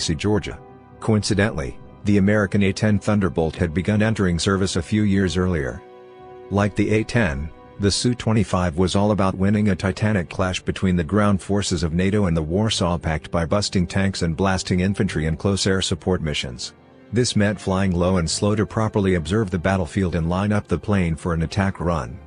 Georgia. Coincidentally, the American A-10 Thunderbolt had begun entering service a few years earlier. Like the A-10, the SU-25 was all about winning a titanic clash between the ground forces of NATO and the Warsaw Pact by busting tanks and blasting infantry in close air support missions. This meant flying low and slow to properly observe the battlefield and line up the plane for an attack run.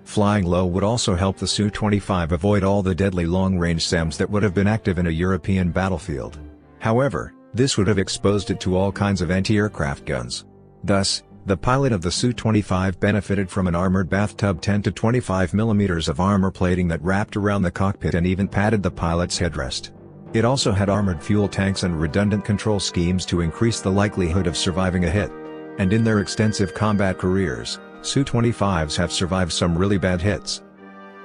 Flying low would also help the Su-25 avoid all the deadly long-range SAMs that would have been active in a European battlefield. However, this would have exposed it to all kinds of anti-aircraft guns. Thus, the pilot of the Su-25 benefited from an armored bathtub 10 to 25 mm of armor plating that wrapped around the cockpit and even padded the pilot's headrest. It also had armored fuel tanks and redundant control schemes to increase the likelihood of surviving a hit. And in their extensive combat careers, Su-25s have survived some really bad hits.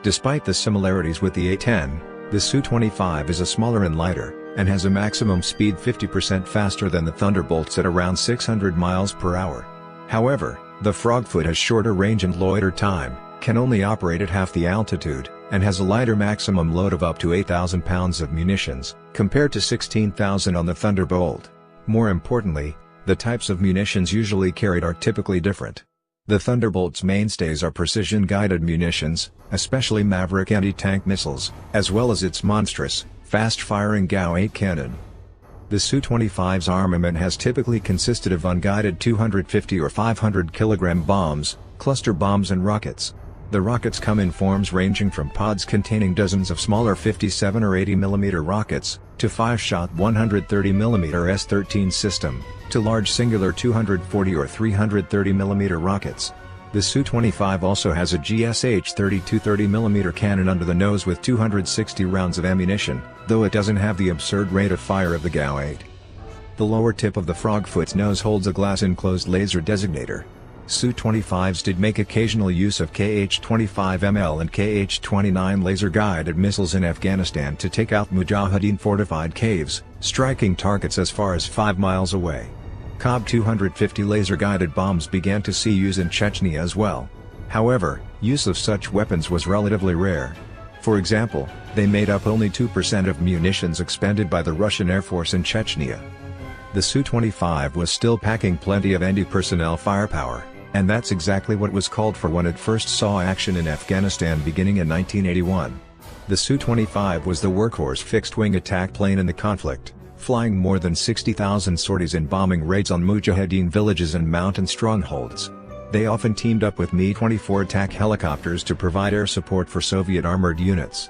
Despite the similarities with the A-10, the Su-25 is a smaller and lighter, and has a maximum speed 50% faster than the Thunderbolts at around 600 miles per hour. However, the Frogfoot has shorter range and loiter time, can only operate at half the altitude, and has a lighter maximum load of up to 8,000 pounds of munitions, compared to 16,000 on the Thunderbolt. More importantly, the types of munitions usually carried are typically different. The Thunderbolt's mainstays are precision-guided munitions, especially Maverick anti-tank missiles, as well as its monstrous, fast-firing GAU-8 cannon. The Su-25's armament has typically consisted of unguided 250 or 500 kg bombs, cluster bombs and rockets. The rockets come in forms ranging from pods containing dozens of smaller 57 or 80 mm rockets, to 5-shot 130 mm S-13 system, to large singular 240 or 330 mm rockets. The Su-25 also has a GSH 32 30mm cannon under the nose with 260 rounds of ammunition, though it doesn't have the absurd rate of fire of the GAU-8. The lower tip of the Frogfoot's nose holds a glass-enclosed laser designator. Su-25s did make occasional use of Kh-25ML and Kh-29 laser-guided missiles in Afghanistan to take out Mujahideen fortified caves, striking targets as far as 5 miles away. Cob 250 laser-guided bombs began to see use in Chechnya as well. However, use of such weapons was relatively rare. For example, they made up only 2% of munitions expended by the Russian Air Force in Chechnya. The Su-25 was still packing plenty of anti-personnel firepower, and that's exactly what was called for when it first saw action in Afghanistan beginning in 1981. The Su-25 was the workhorse fixed-wing attack plane in the conflict, flying more than 60,000 sorties in bombing raids on Mujahideen villages and mountain strongholds. They often teamed up with Mi-24 attack helicopters to provide air support for Soviet armored units.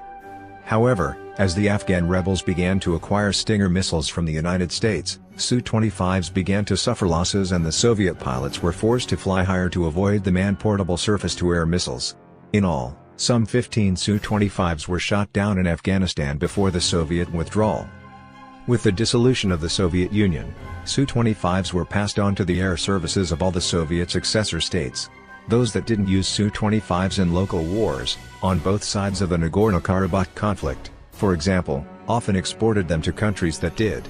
However, as the Afghan rebels began to acquire Stinger missiles from the United States, Su-25s began to suffer losses and the Soviet pilots were forced to fly higher to avoid the man-portable surface-to-air missiles. In all, some 15 Su-25s were shot down in Afghanistan before the Soviet withdrawal. With the dissolution of the Soviet Union, Su-25s were passed on to the air services of all the Soviet successor states. Those that didn't use Su-25s in local wars, on both sides of the Nagorno-Karabakh conflict, for example, often exported them to countries that did.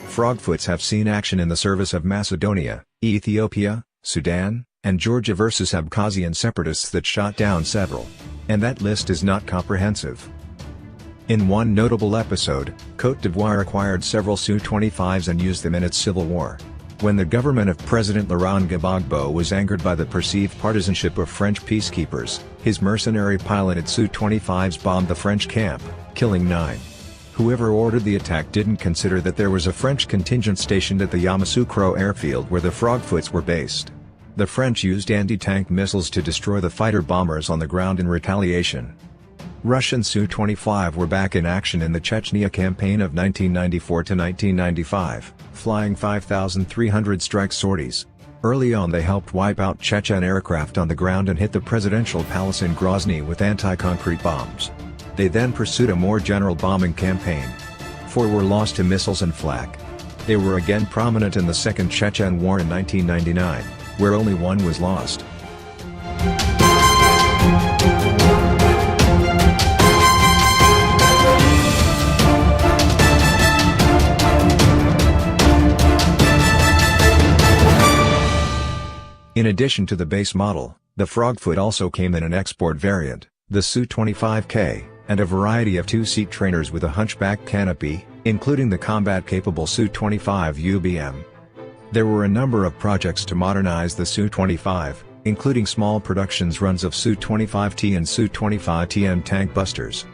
Frogfoots have seen action in the service of Macedonia, Ethiopia, Sudan, and Georgia versus Abkhazian separatists that shot down several. And that list is not comprehensive. In one notable episode, Côte d'Ivoire acquired several Su-25s and used them in its civil war. When the government of President Laurent Gbagbo was angered by the perceived partisanship of French peacekeepers, his mercenary piloted Su-25s bombed the French camp, killing 9. Whoever ordered the attack didn't consider that there was a French contingent stationed at the Yamoussoukro airfield where the Frogfoots were based. The French used anti-tank missiles to destroy the fighter bombers on the ground in retaliation. Russian Su-25 were back in action in the Chechnya campaign of 1994 to 1995, flying 5,300 strike sorties. Early on they helped wipe out Chechen aircraft on the ground and hit the presidential palace in Grozny with anti-concrete bombs. They then pursued a more general bombing campaign. 4 were lost to missiles and flak. They were again prominent in the Second Chechen War in 1999, where only 1 was lost. In addition to the base model, the Frogfoot also came in an export variant, the Su-25K, and a variety of 2-seat trainers with a hunchback canopy, including the combat-capable Su-25 UBM. There were a number of projects to modernize the Su-25, including small productions runs of Su-25T and Su-25TM tank busters.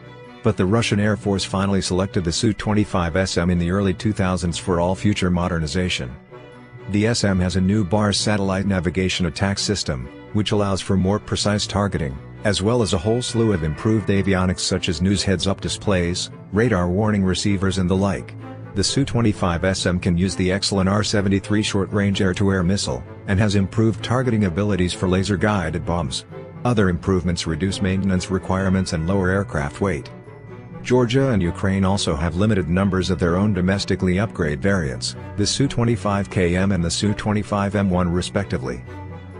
But the Russian Air Force finally selected the Su-25SM in the early 2000s for all future modernization. The SM has a new BARS satellite navigation attack system, which allows for more precise targeting, as well as a whole slew of improved avionics such as news heads-up displays, radar warning receivers and the like. The Su-25SM can use the excellent R-73 short-range air-to-air missile, and has improved targeting abilities for laser-guided bombs. Other improvements reduce maintenance requirements and lower aircraft weight. Georgia and Ukraine also have limited numbers of their own domestically upgrade variants, the Su-25KM and the Su-25M1 respectively.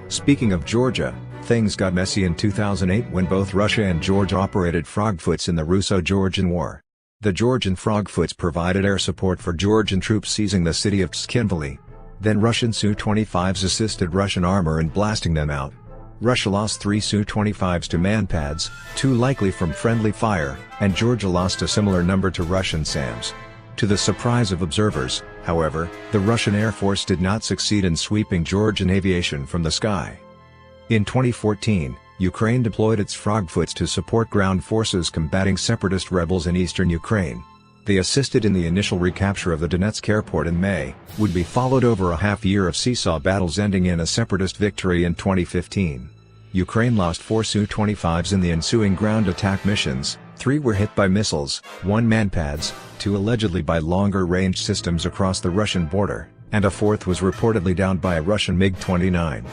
Speaking of Georgia, things got messy in 2008 when both Russia and Georgia operated frogfoots in the Russo-Georgian War. The Georgian frogfoots provided air support for Georgian troops seizing the city of Tskhinvali. Then Russian Su-25s assisted Russian armor in blasting them out. Russia lost 3 Su-25s to manpads, 2 likely from friendly fire, and Georgia lost a similar number to Russian SAMs. To the surprise of observers, however, the Russian Air Force did not succeed in sweeping Georgian aviation from the sky. In 2014, Ukraine deployed its frogfoots to support ground forces combating separatist rebels in eastern Ukraine. They assisted in the initial recapture of the Donetsk airport in May, would be followed over a half-year of seesaw battles ending in a separatist victory in 2015. Ukraine lost 4 Su-25s in the ensuing ground attack missions, 3 were hit by missiles, 1 manpads, 2 allegedly by longer-range systems across the Russian border, and a 4th was reportedly downed by a Russian MiG-29.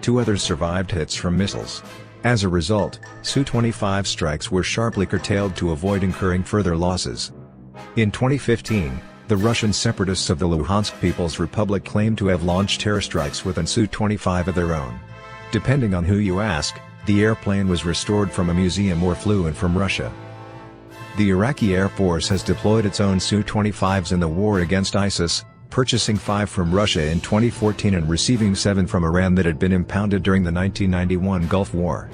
2 others survived hits from missiles. As a result, Su-25 strikes were sharply curtailed to avoid incurring further losses. In 2015, the Russian separatists of the Luhansk People's Republic claimed to have launched terror strikes with an Su-25 of their own. Depending on who you ask, the airplane was restored from a museum or flew in from Russia. The Iraqi Air Force has deployed its own Su-25s in the war against ISIS, purchasing 5 from Russia in 2014 and receiving 7 from Iran that had been impounded during the 1991 Gulf War.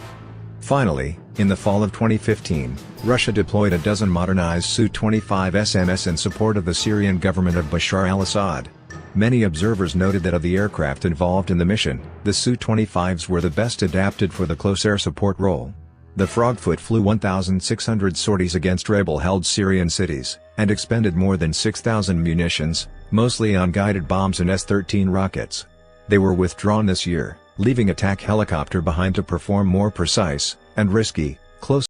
Finally, in the fall of 2015, Russia deployed a dozen modernized Su-25 SMS in support of the Syrian government of Bashar al-Assad. Many observers noted that of the aircraft involved in the mission, the Su-25s were the best adapted for the close air support role. The Frogfoot flew 1,600 sorties against rebel-held Syrian cities, and expended more than 6,000 munitions, mostly on guided bombs and S-13 rockets. They were withdrawn this year, leaving attack helicopter behind to perform more precise, and risky, close